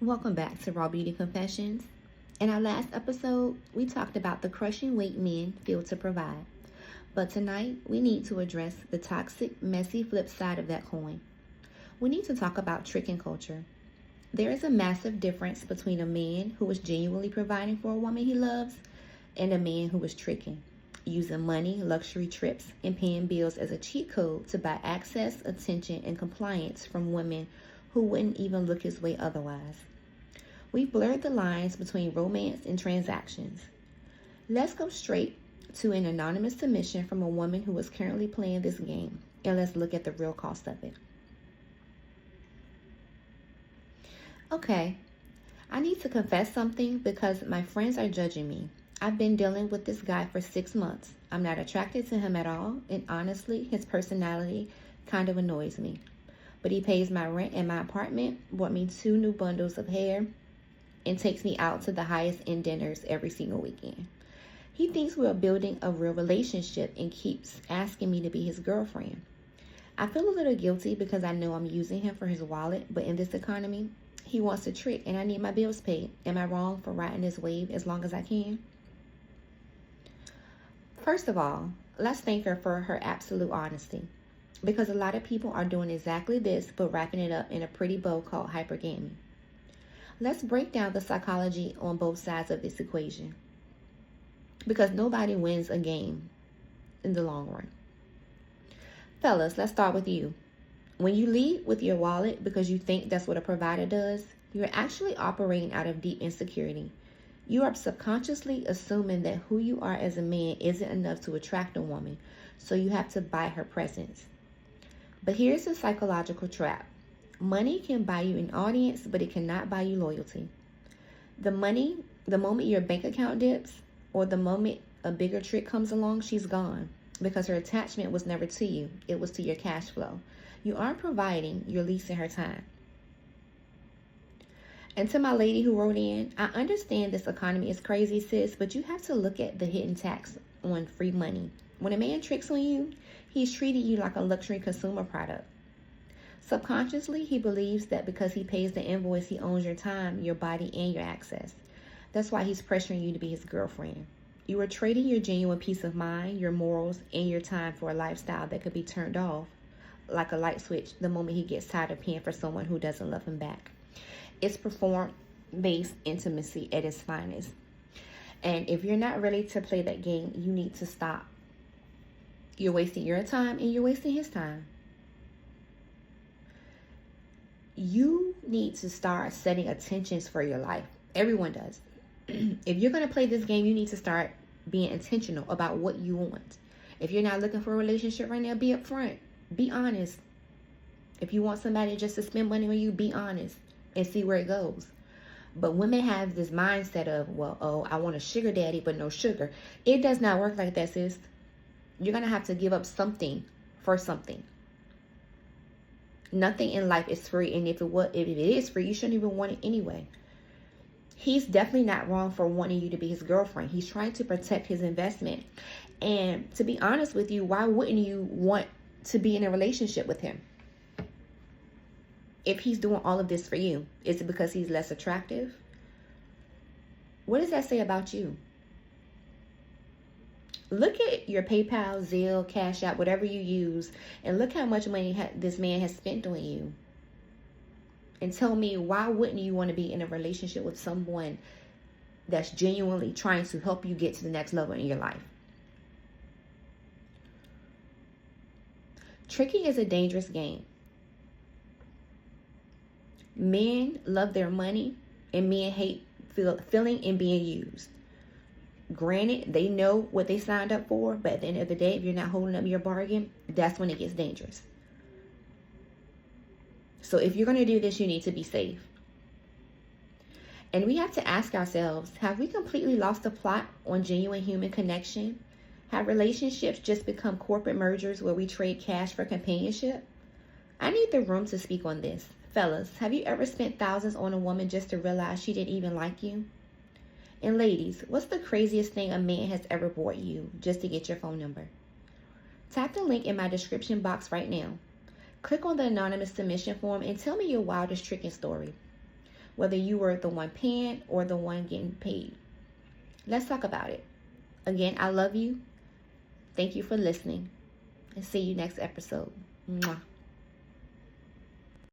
Welcome back to Raw Beauty Confessions. In our last episode, we talked about the crushing weight men feel to provide. But tonight, we need to address the toxic, messy flip side of that coin. We need to talk about tricking culture. There is a massive difference between a man who is genuinely providing for a woman he loves and a man who is tricking, using money, luxury trips, and paying bills as a cheat code to buy access, attention, and compliance from women who wouldn't even look his way otherwise. We've blurred the lines between romance and transactions. Let's go straight to an anonymous submission from a woman who is currently playing this game, and let's look at the real cost of it. Okay, I need to confess something because my friends are judging me. I've been dealing with this guy for 6 months. I'm not attracted to him at all, and honestly, his personality kind of annoys me. But he pays my rent and my apartment, bought me 2 new bundles of hair, and takes me out to the highest end dinners every single weekend. He thinks we're building a real relationship and keeps asking me to be his girlfriend. I feel a little guilty because I know I'm using him for his wallet, but in this economy, he wants to trick and I need my bills paid. Am I wrong for riding this wave as long as I can? First of all, let's thank her for her absolute honesty, because a lot of people are doing exactly this but wrapping it up in a pretty bow called hypergamy. Let's break down the psychology on both sides of this equation, because nobody wins a game in the long run. Fellas, let's start with you. When you lead with your wallet because you think that's what a provider does, you're actually operating out of deep insecurity. You are subconsciously assuming that who you are as a man isn't enough to attract a woman, so you have to buy her presence. But here's the psychological trap. Money can buy you an audience, but it cannot buy you loyalty. The moment your bank account dips, or the moment a bigger trick comes along, she's gone, because her attachment was never to you. It was to your cash flow. You aren't providing, you're leasing her time. And to my lady who wrote in, I understand this economy is crazy, sis, but you have to look at the hidden tax on free money. When a man tricks on you, he's treating you like a luxury consumer product. Subconsciously, he believes that because he pays the invoice, he owns your time, your body, and your access. That's why he's pressuring you to be his girlfriend. You are trading your genuine peace of mind, your morals, and your time for a lifestyle that could be turned off like a light switch the moment he gets tired of paying for someone who doesn't love him back. It's performance-based intimacy at its finest. And if you're not ready to play that game, you need to stop. You're wasting your time and you're wasting his time. You need to start setting intentions for your life. Everyone does. If you're going to play this game, you need to start being intentional about what you want. If you're not looking for a relationship right now, be upfront. Be honest. If you want somebody just to spend money on you, be honest and see where it goes. But women have this mindset of, I want a sugar daddy, but no sugar. It does not work like that, sis. You're going to have to give up something for something. Nothing in life is free, and if it is free, you shouldn't even want it anyway. He's definitely not wrong for wanting you to be his girlfriend. He's trying to protect his investment. And to be honest with you, why wouldn't you want to be in a relationship with him? If he's doing all of this for you, is it because he's less attractive? What does that say about you? Look at your PayPal, Zelle, Cash App, whatever you use, and look how much money this man has spent on you. And tell me, why wouldn't you want to be in a relationship with someone that's genuinely trying to help you get to the next level in your life? Tricking is a dangerous game. Men love their money, and men hate feeling and being used. Granted, they know what they signed up for, but at the end of the day, if you're not holding up your bargain, that's when it gets dangerous. So if you're going to do this, you need to be safe. And we have to ask ourselves, have we completely lost the plot on genuine human connection? Have relationships just become corporate mergers where we trade cash for companionship? I need the room to speak on this. Fellas, have you ever spent thousands on a woman just to realize she didn't even like you? And ladies, what's the craziest thing a man has ever bought you just to get your phone number? Tap the link in my description box right now. Click on the anonymous submission form and tell me your wildest tricking story. whether you were the one paying or the one getting paid. Let's talk about it. Again, I love you. Thank you for listening, and see you next episode. Mwah.